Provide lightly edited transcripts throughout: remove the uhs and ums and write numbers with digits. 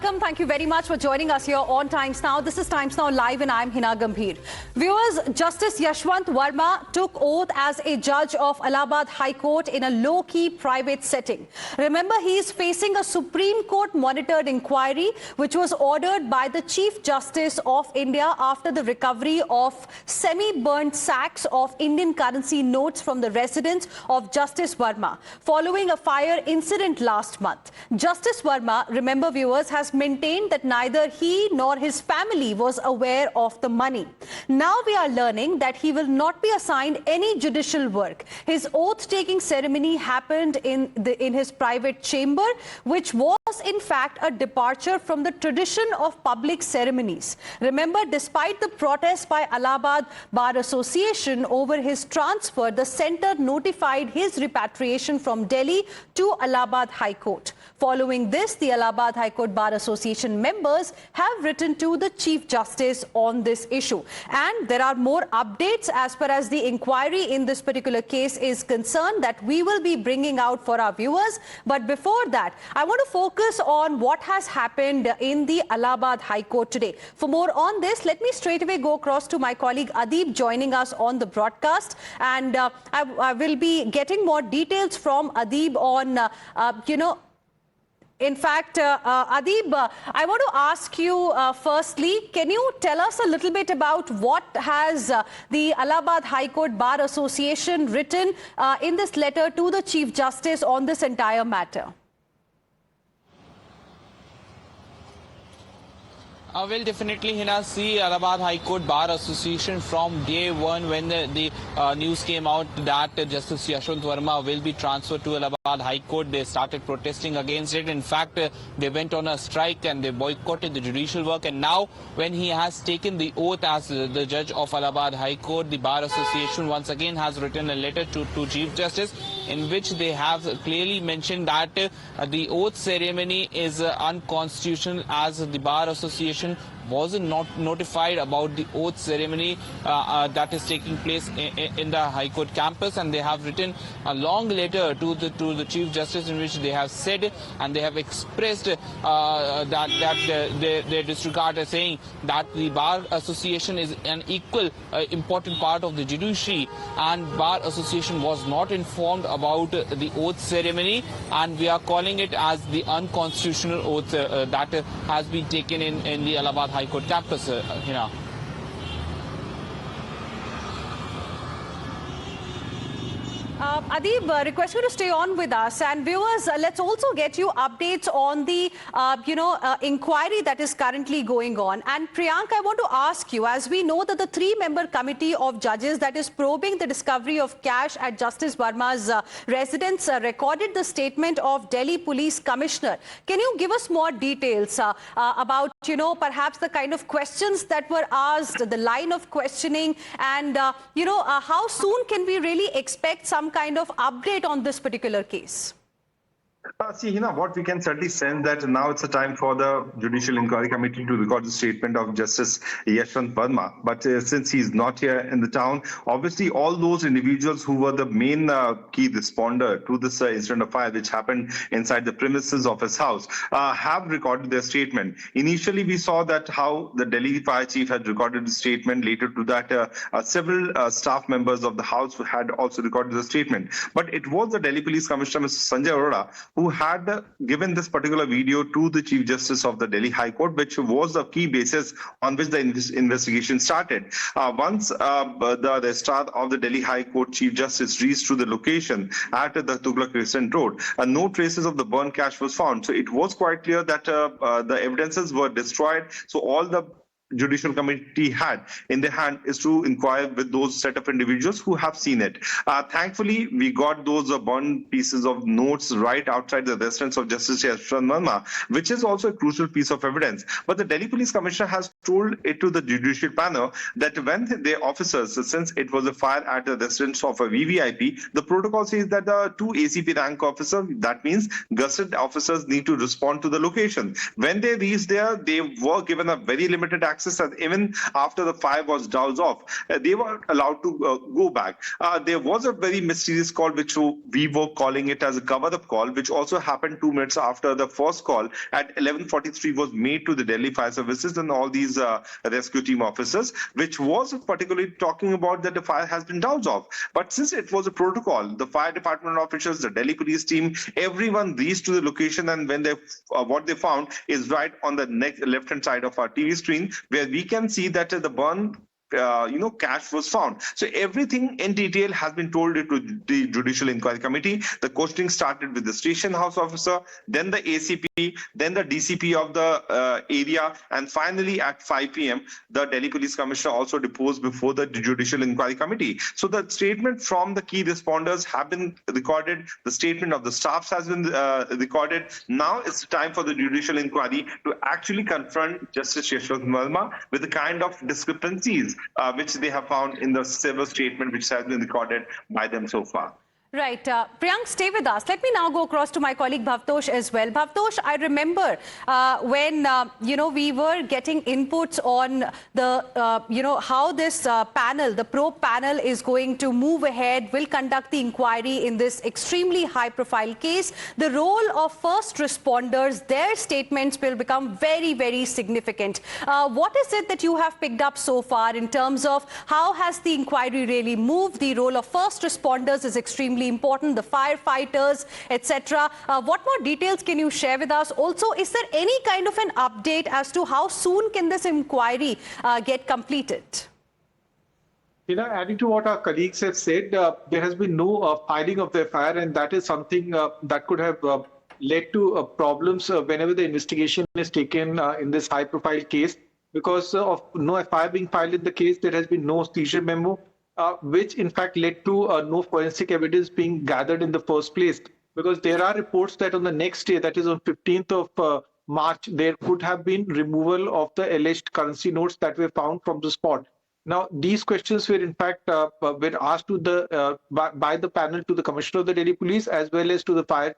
welcome. Thank you very much for joining us here on Times Now. This is Times Now Live and I'm Hina Gambhir. Viewers, Justice Yashwant Verma took oath as a judge of Allahabad High Court in a low-key private setting. Remember, he is facing a Supreme Court monitored inquiry which was ordered by the Chief Justice of India after the recovery of semi-burnt sacks of Indian currency notes from the residence of Justice Verma following a fire incident last month. Justice Verma, remember viewers, has maintained that neither he nor his family was aware of the money. Now we are learning that he will not be assigned any judicial work. His oath-taking ceremony happened in his private chamber, which was in fact a departure from the tradition of public ceremonies. Remember, despite the protest by Allahabad Bar Association over his transfer, the centre notified his repatriation from Delhi to Allahabad High Court. Following this, the Allahabad High Court Bar Association members have written to the Chief Justice on this issue. And there are more updates as far as the inquiry in this particular case is concerned that we will be bringing out for our viewers. But before that, I want to focus on what has happened in the Allahabad High Court today. For more on this, let me straight away go across to my colleague Adib joining us on the broadcast. And I will be getting more details from Adib on, in fact, Adib, I want to ask you firstly, can you tell us a little bit about what has the Allahabad High Court Bar Association written in this letter to the Chief Justice on this entire matter? Well, definitely, Hina, see Allahabad High Court Bar Association from day one when the news came out that Justice Yashwant Verma will be transferred to Allahabad High Court, they started protesting against it. In fact, they went on a strike and they boycotted the judicial work. And now, when he has taken the oath as the judge of Allahabad High Court, the Bar Association once again has written a letter to Chief Justice in which they have clearly mentioned that the oath ceremony is unconstitutional, as the Bar Association wasn't notified about the oath ceremony that is taking place in the High Court campus, and they have written a long letter to the Chief Justice in which they have said and they have expressed that they disregard, saying that the Bar Association is an equal important part of the judiciary, and Bar Association was not informed about the oath ceremony, and we are calling it as the unconstitutional oath that has been taken in the Allahabad High Court campus, Hina. Adib, request you to stay on with us. And viewers, let's also get you updates on the, inquiry that is currently going on. And Priyank, I want to ask you, as we know that the three-member committee of judges that is probing the discovery of cash at Justice Verma's residence recorded the statement of Delhi Police Commissioner. Can you give us more details about, perhaps the kind of questions that were asked, the line of questioning, and, how soon can we really expect some kind of update on this particular case? See, Hina, what we can certainly sense that now it's a time for the Judicial Inquiry Committee to record the statement of Justice Yashwant Verma. But since he's not here in the town, obviously all those individuals who were the main key responder to this incident of fire which happened inside the premises of his house have recorded their statement. Initially, we saw that how the Delhi Fire Chief had recorded the statement. Later to that, several staff members of the house had also recorded the statement. But it was the Delhi Police Commissioner, Mr. Sanjay Arora, who had given this particular video to the Chief Justice of the Delhi High Court, which was the key basis on which the investigation started. Once the registrar of the Delhi High Court Chief Justice reached to the location at the Tughlaq Crescent Road, no traces of the burnt cash was found. So it was quite clear that the evidences were destroyed. So all the Judicial Committee had in their hand is to inquire with those set of individuals who have seen it. Thankfully, we got those burnt pieces of notes right outside the residence of Justice Yashwant Verma, which is also a crucial piece of evidence. But the Delhi Police Commissioner has told it to the judicial panel that when their officers, since it was a fire at a residence of a VVIP, the protocol says that the two ACP rank officers, that means gazetted officers, need to respond to the location. When they reached there, they were given a very limited access, and even after the fire was doused off, they were allowed to go back. There was a very mysterious call, which we were calling it as a cover-up call, which also happened 2 minutes after the first call at 11:43 was made to the Delhi Fire Services and all these rescue team officers, which was particularly talking about that the fire has been doused off. But since it was a protocol, the fire department officials, the Delhi police team, everyone reached to the location, and when they what they found is right on the left-hand side of our TV screen, where we can see that the burn cash was found. So everything in detail has been told to the Judicial Inquiry Committee. The questioning started with the station house officer, then the ACP, then the DCP of the area, and finally at 5 p.m. the Delhi Police Commissioner also deposed before the Judicial Inquiry Committee. So the statement from the key responders have been recorded. The statement of the staffs has been recorded. Now it's time for the Judicial Inquiry to actually confront Justice Yashwant Verma with the kind of discrepancies which they have found in the civil statement which has been recorded by them so far. Right. Priyank, stay with us. Let me now go across to my colleague Bhavtosh as well. Bhavtosh, I remember when, we were getting inputs on the, how this panel, the probe panel is going to move ahead, will conduct the inquiry in this extremely high-profile case. The role of first responders, their statements will become very, very significant. What is it that you have picked up so far in terms of how has the inquiry really moved? The role of first responders is extremely important, the firefighters, etc. What more details can you share with us? Also, is there any kind of an update as to how soon can this inquiry get completed? Adding to what our colleagues have said, there has been no filing of the FIR, and that is something that could have led to problems whenever the investigation is taken in this high-profile case. Because of no FIR being filed in the case, there has been no seizure memo, which in fact led to no forensic evidence being gathered in the first place. Because there are reports that on the next day, that is on 15th of March, there could have been removal of the alleged currency notes that were found from the spot. Now, these questions were in fact were asked to the by the panel to the Commissioner of the Delhi Police as well as to the Fire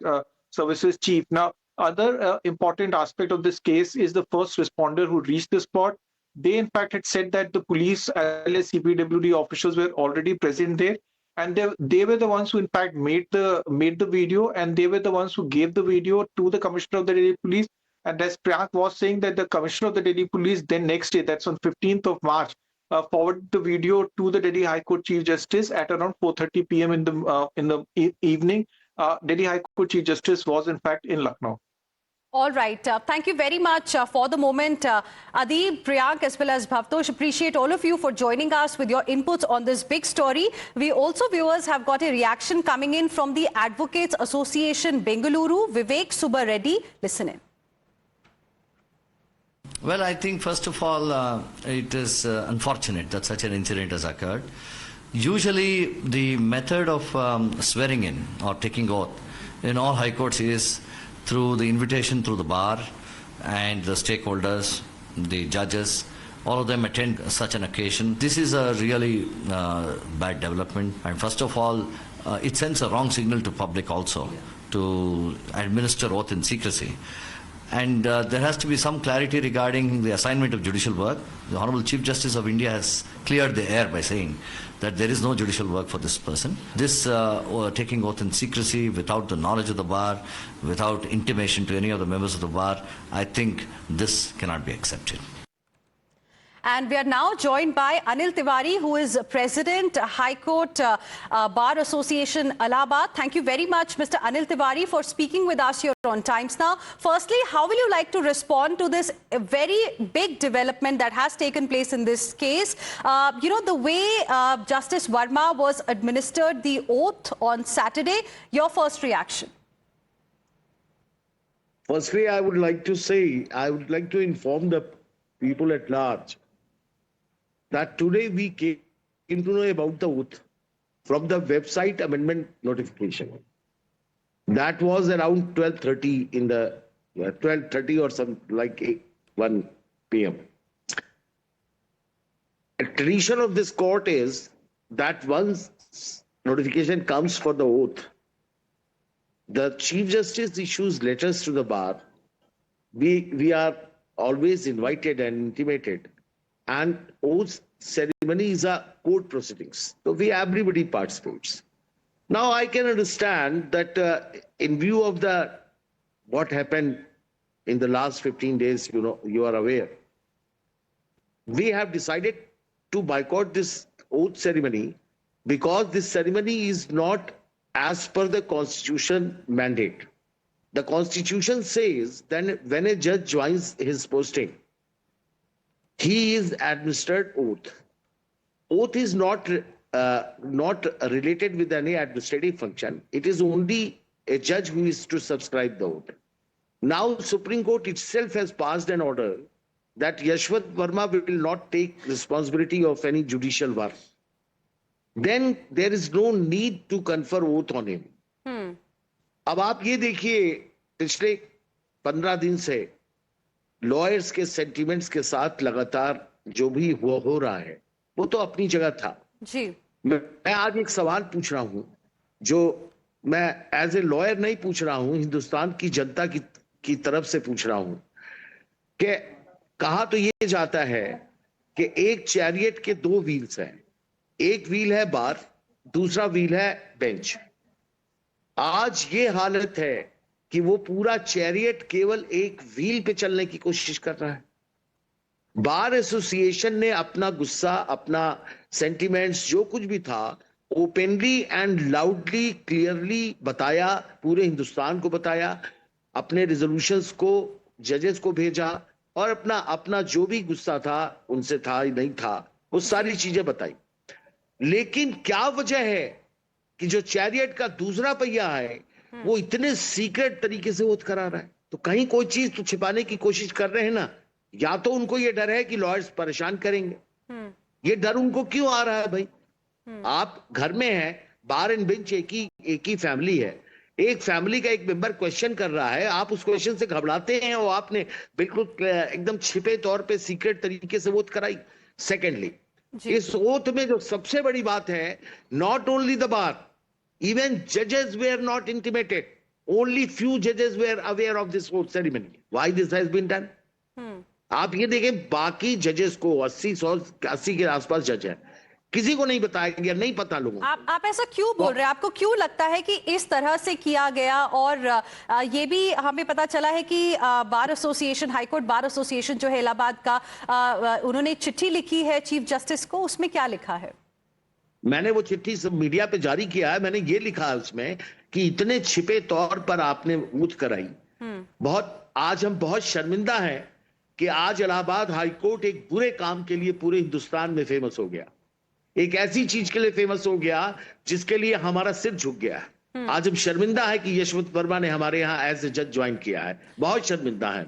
Services Chief. Now, other important aspect of this case is the first responder who reached the spot. They, in fact, had said that the police as well as CPWD officials were already present there, and they were the ones who, in fact, made the video, and they were the ones who gave the video to the Commissioner of the Delhi Police. And as Priyank was saying, that the Commissioner of the Delhi Police then next day, that's on 15th of March, forwarded the video to the Delhi High Court Chief Justice at around 4:30 p.m. in the evening. Delhi High Court Chief Justice was, in fact, in Lucknow. All right. Thank you very much for the moment. Adeeb, Priyank, as well as Bhavtosh, appreciate all of you for joining us with your inputs on this big story. We also, viewers, have got a reaction coming in from the Advocates Association Bengaluru. Vivek Subba Reddy, listen in. Well, I think first of all, it is unfortunate that such an incident has occurred. Usually, the method of swearing in or taking oath in all high courts is through the invitation through the bar, and the stakeholders, the judges, all of them attend such an occasion. This is a really bad development, and first of all, it sends a wrong signal to public also to administer oath in secrecy. And there has to be some clarity regarding the assignment of judicial work. The Honorable Chief Justice of India has cleared the air by saying that there is no judicial work for this person. This taking oath in secrecy without the knowledge of the bar, without intimation to any of the members of the bar, I think this cannot be accepted. And we are now joined by Anil Tiwari, who is President, High Court Bar Association, Allahabad. Thank you very much, Mr. Anil Tiwari, for speaking with us here on Times Now. Firstly, how will you like to respond to this very big development that has taken place in this case? The way Justice Verma was administered the oath on Saturday, your first reaction? Firstly, I would like to inform the people at large that today we came to know about the oath from the website amendment notification. That was around 12:30 in the 12:30 or some like 1 p.m. a tradition of this court is that once notification comes for the oath, the Chief Justice issues letters to the bar. We are always invited and intimated, and oath ceremony is a court proceedings. So everybody participates. Now I can understand that in view of what happened in the last 15 days, you are aware, we have decided to boycott this oath ceremony because this ceremony is not as per the Constitution mandate. The Constitution says that when a judge joins his posting, he is administered oath. Oath is not related with any administrative function. It is only a judge who is to subscribe the oath. Now, Supreme Court itself has passed an order that Yashwant Verma will not take responsibility of any judicial work. Then there is no need to confer oath on him. अब आप ये देखिए, पिछले 15 दिन से lawyers के sentiments के साथ लगातार जो भी हो रहा है, वो तो अपनी जगह था जी। मैं आज एक सवाल पूछ रहा हूं जो मैं एज ए लॉयर नहीं पूछ रहा हूं, हिंदुस्तान की जनता की तरफ से पूछ रहा हूं कि कहा तो ये जाता है कि एक चैरियट के 2 व्हील्स हैं, एक व्हील है बार, दूसरा व्हील है बेंच। आज ये हालत है कि वो पूरा चैरियट केवल एक व्हील पे चलने की कोशिश कर रहा है। बार एसोसिएशन ने अपना गुस्सा, अपना सेंटिमेंट्स जो कुछ भी था ओपनली एंड लाउडली क्लियरली बताया, पूरे हिंदुस्तान को बताया, अपने रिजोल्यूशंस को जजेस को भेजा और अपना जो भी गुस्सा था, उनसे था नहीं था, वो सारी चीजें बताई। लेकिन क्या वजह है कि जो चैरियट का दूसरा पहिया है वो इतने सीक्रेट तरीके से वोट करा रहा है? तो कहीं कोई चीज तो छिपाने की कोशिश कर रहे हैं ना। या तो उनको ये डर है कि लॉयर्स परेशान करेंगे, ये डर उनको क्यों आ रहा है भाई? आप घर में हैं, बार एंड बेंच एक ही फैमिली है, एक फैमिली का एक मेंबर क्वेश्चन कर रहा है, आप उस क्वेश्चन से घबराते हैं और आपने बिल्कुल एकदम छिपे तौर पे सीक्रेट तरीके से वोट कराई। सेकेंडली, इस ओथ में जो सबसे बड़ी बात है, not only the bar, even जजेस where not intimated, only few जजेस where aware of this oath ceremony. Why this has been done? आप ये देखें, बाकी जजेस को 80 के आसपास जज है, किसी को नहीं बताया गया, नहीं पता लोगों को। आप ऐसा क्यों बोल रहे हैं? आपको क्यों लगता है कि इस तरह से किया गया? और ये भी हमें पता चला है कि bar association, high court bar association जो है इलाहाबाद का, उन्होंने एक चिट्ठी लिखी है चीफ जस्टिस को। उसमें क्या लिखा है? मैंने वो चिट्ठी सब मीडिया पे जारी किया है। मैंने ये लिखा है उसमें कि इतने छिपे तौर पर आपने वोट कराई। आज हम बहुत शर्मिंदा हैं कि आज इलाहाबाद हाईकोर्ट एक बुरे काम के लिए पूरे हिंदुस्तान में फेमस हो गया, एक ऐसी चीज के लिए फेमस हो गया जिसके लिए हमारा सिर झुक गया है। आज हम शर्मिंदा है कि यशवंत वर्मा ने हमारे यहाँ एज ए जज ज्वाइन किया है, बहुत शर्मिंदा है।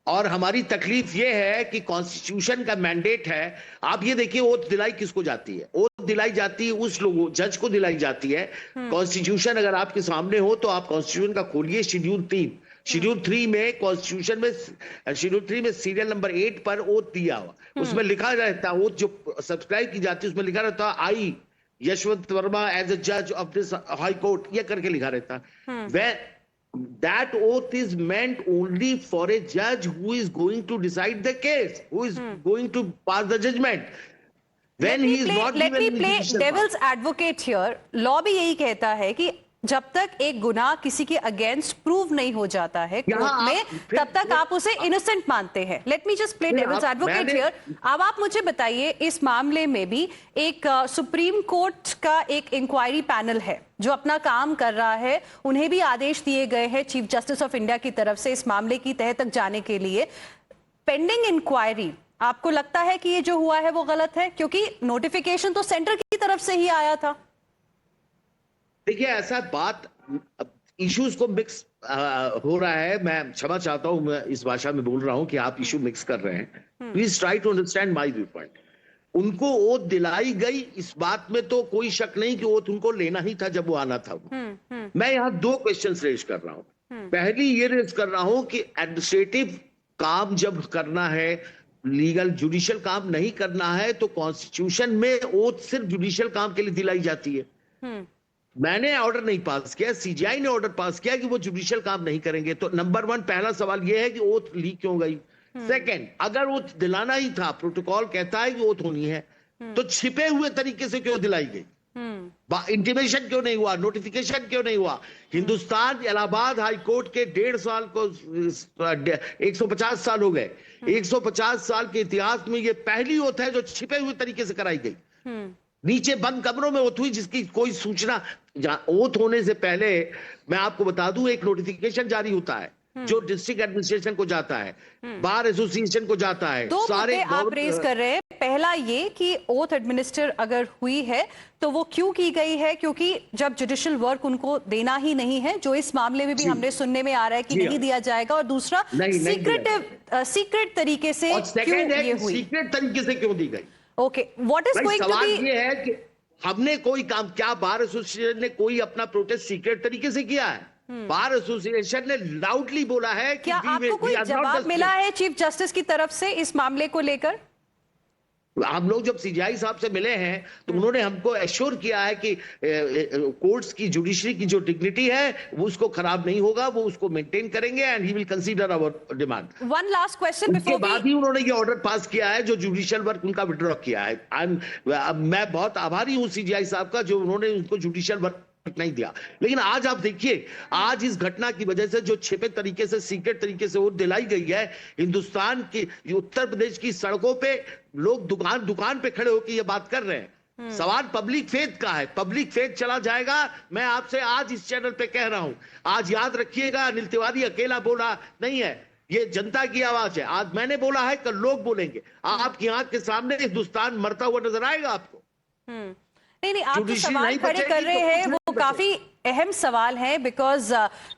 और हमारी तकलीफ ये है कि कॉन्स्टिट्यूशन का मैंडेट है। आप ये देखिए, ओथ दिलाई किसको जाती है? ओथ दिलाई जाती है उस लोगों, जज को दिलाई जाती है। कॉन्स्टिट्यूशन अगर आपके सामने हो तो आप कॉन्स्टिट्यूशन का खोलिए, शेड्यूल 3 में, कॉन्स्टिट्यूशन में शेड्यूल 3 में सीरियल नंबर 8 पर ओथ दिया हुआ, उसमें लिखा रहता है, ओथ जो सब्सक्राइब की जाती है उसमें लिखा रहता है, आई यशवंत वर्मा एज ए जज ऑफ दिस हाई कोर्ट, ये करके लिखा रहता है। That oath is meant only for a judge who is going to decide the case, who is going to pass the judgment. When he is not let me play devil's advocate here. Law भी यही कहता है कि जब तक एक गुनाह किसी के अगेंस्ट प्रूव नहीं हो जाता है कोर्ट में, तब तक आप उसे इनोसेंट मानते हैं। Let me just play devil's advocate here. अब आप मुझे बताइए, इस मामले में भी एक सुप्रीम कोर्ट का एक इंक्वायरी पैनल है जो अपना काम कर रहा है, उन्हें भी आदेश दिए गए हैं चीफ जस्टिस ऑफ इंडिया की तरफ से इस मामले की तह तक जाने के लिए। पेंडिंग इंक्वायरी, आपको लगता है कि ये जो हुआ है वो गलत है? क्योंकि नोटिफिकेशन तो सेंटर की तरफ से ही आया था। देखिए, ऐसा बात, इश्यूज को मिक्स हो रहा है। मैं क्षमा चाहता हूं, मैं इस भाषा में बोल रहा हूं कि आप इशू मिक्स कर रहे हैं। Please try to understand my view point. उनको ओथ दिलाई गई, इस बात में तो कोई शक नहीं कि ओथ उनको लेना ही था जब वो आना था। मैं यहाँ 2 क्वेश्चंस रेज कर रहा हूं। पहली ये रेज कर रहा हूं कि एडमिनिस्ट्रेटिव काम जब करना है लीगल जुडिशियल काम नहीं करना है तो कॉन्स्टिट्यूशन में ओथ सिर्फ जुडिशियल काम के लिए दिलाई जाती है। मैंने ऑर्डर नहीं पास किया, सीजीआई ने ऑर्डर पास किया कि वो जुडिशियल काम नहीं करेंगे। तो नंबर 1 पहला सवाल ये है कि ओथ लीक क्यों गई। सेकंड, अगर ओथ दिलाना ही था, प्रोटोकॉल कहता है कि ओथ होनी है, तो छिपे हुए तरीके से क्यों दिलाई गई? इंटीमेशन क्यों नहीं हुआ, नोटिफिकेशन क्यों नहीं हुआ? हिंदुस्तान इलाहाबाद हाई कोर्ट के 1.5 साल को 150 साल हो गए। 150 साल के इतिहास में ये पहली ओथ है जो छिपे हुए तरीके से कराई गई। नीचे बंद कमरों में ओथ हुई जिसकी कोई सूचना, ओथ होने से पहले मैं आपको बता दूं एक नोटिफिकेशन जारी होता है जो डिस्ट्रिक्ट एडमिनिस्ट्रेशन को जाता है, बार एसोसिएशन को जाता है। दो मुद्दे आप रेज कर रहे हैं। पहला ये कि ओथ एडमिनिस्टर अगर हुई है तो वो क्यों की गई है, क्योंकि जब जुडिशियल वर्क उनको देना ही नहीं है, जो इस मामले में भी हमने सुनने में आ रहा है कि नहीं दिया जाएगा। और दूसरा सीक्रेट तरीके से क्यों ये हुई, सीक्रेट तरीके से क्यों दी गई। Okay, what is going to सवाल बी, ये है कि हमने कोई काम, क्या बार एसोसिएशन ने कोई अपना प्रोटेस्ट सीक्रेट तरीके से किया है? बार एसोसिएशन ने लाउडली बोला है कि क्या आपको कोई जवाब मिला है चीफ जस्टिस की तरफ से इस मामले को लेकर? हम लोग जब सीजीआई साहब से मिले हैं तो उन्होंने हमको एश्योर किया है कि कोर्ट्स की जुडिशरी की जो डिग्निटी है वो उसको खराब नहीं होगा, वो उसको मेंटेन करेंगे and he will consider our demand. One last question before बाद ही उन्होंने ये ऑर्डर पास किया है जो जुडिशियल वर्क उनका विड्रॉ किया है। मैं बहुत आभारी हूं सीजीआई साहब का जो उन्होंने उनको जुडिशियल वर्क नहीं दिया। लेकिन आज आप देखिए, आज इस घटना की वजह से जो छिपे तरीके से, सीक्रेट तरीके से वो दिलाई गई है, हिंदुस्तान की, उत्तर प्रदेश की सड़कों पे लोग दुकान पे खड़े होकर ये बात कर रहे हैं। सवाल पब्लिक फेथ का है, पब्लिक फेथ चला जाएगा। मैं आपसे आज इस चैनल पे कह रहा हूं, आज याद रखिएगा, अनिल तिवारी अकेला बोला नहीं है, ये जनता की आवाज है। आज मैंने बोला है, कल लोग बोलेंगे। आपकी आंख के सामने हिंदुस्तान मरता हुआ नजर आएगा आपको। नहीं, आप जो सवाल खड़े कर रहे हैं वो काफी अहम सवाल है, बिकॉज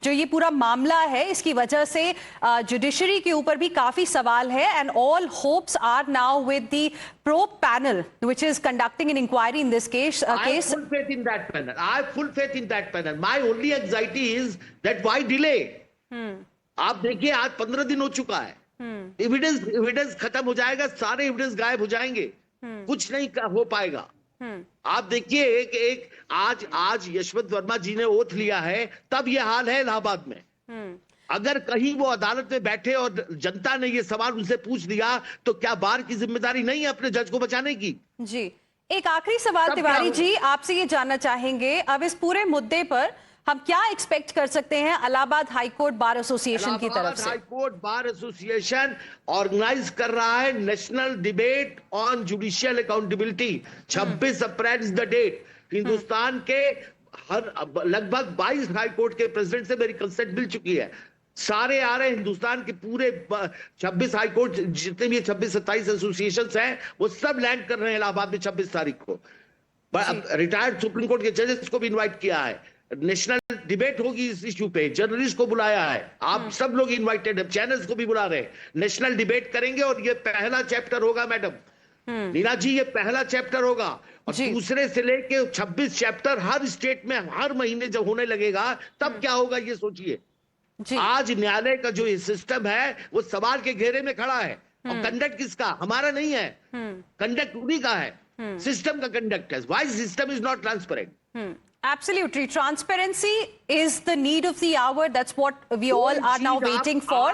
जो ये पूरा मामला है इसकी वजह से जुडिशरी के ऊपर भी काफी सवाल है। And all hopes are now with the probe panel which is conducting an inquiry in this case. I have full faith in that panel. I have full faith in that panel. My only anxiety is that why delay? आप देखिए, आज 15 दिन हो चुका है। Evidence खत्म हो जाएगा, सारे एविडेंस गायब हो जाएंगे, कुछ नहीं हो पाएगा। आप देखिए, एक आज यशवंत वर्मा जी ने ओथ लिया है, तब ये हाल है इलाहाबाद में। अगर कहीं वो अदालत में बैठे और जनता ने ये सवाल उनसे पूछ लिया तो क्या बार की जिम्मेदारी नहीं है अपने जज को बचाने की? जी, एक आखिरी सवाल तिवारी जी, आपसे ये जानना चाहेंगे, अब इस पूरे मुद्दे पर हम क्या एक्सपेक्ट कर सकते हैं Allahabad high court bar association की तरफ से? High court bar association organise कर रहा है national debate on judicial accountability. 26 April is the date. Hindustan के हर लगभग 22 हाई कोर्ट के प्रेसिडेंट से मेरी कंसेंट मिल चुकी है। सारे आ रहे हैं, हिंदुस्तान के पूरे 26 हाई कोर्ट जितने भी 26-27 एसोसिएशन हैं वो सब लैंड कर रहे हैं इलाहाबाद में 26 तारीख को। रिटायर्ड सुप्रीम कोर्ट के जजेस को भी इन्वाइट किया है। नेशनल डिबेट होगी इस इश्यू पे, जर्नलिस्ट को बुलाया है, आप सब लोग इनवाइटेड है, चैनल्स को भी बुला रहे हैं। नेशनल डिबेट करेंगे और ये पहला चैप्टर होगा मैडम नीना जी, ये पहला चैप्टर होगा। और दूसरे से लेके 26 चैप्टर हर स्टेट में हर महीने जब होने लगेगा तब क्या होगा ये सोचिए। आज न्यायालय का जो ये सिस्टम है वो सवाल के घेरे में खड़ा है। और कंडक्ट किसका? हमारा नहीं है, कंडक्ट उन्हीं का है, सिस्टम का कंडक्ट है। Why system is not transparent? Absolutely. Transparency is the need of the hour. That's what we all are now waiting for.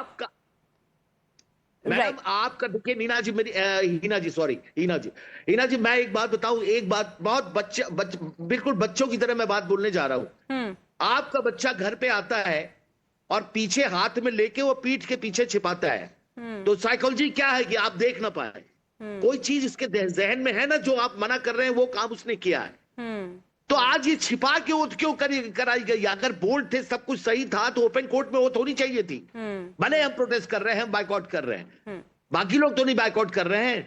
Madam आपका देखिए नीना जी, मेरी हीना जी मैं एक बात बताऊं, एक बात बहुत बिल्कुल बच्चों की तरह मैं बात बोलने जा रहा हूं। आपका बच्चा घर पे आता है और पीछे हाथ में लेके वो पीठ के पीछे छिपाता है, तो साइकोलॉजी क्या है कि आप देख ना पाए। कोई चीज इसके जहन में है ना, जो आप मना कर रहे हैं वो काम उसने किया है। तो आज ये छिपा के ओथ क्यों कराई गई? अगर बोल्ड थे, सब कुछ सही था, तो ओपन कोर्ट में ओथ होनी चाहिए थी। भले हम प्रोटेस्ट कर रहे हैं, हम बाइकआउट कर रहे हैं, बाकी लोग तो नहीं बाइकआउट कर रहे हैं।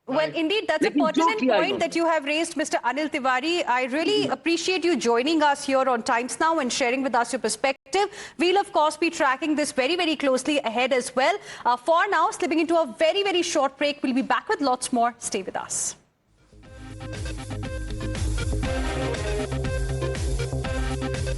Well, indeed, that's a pertinent point that you have raised, Mr. Anil Tiwari. I really appreciate you joining us here on Times Now and sharing with us your perspective. We'll, of course, be tracking this very, very closely ahead as well. For now, slipping into a very, very short break. We'll be back with lots more. Stay with us.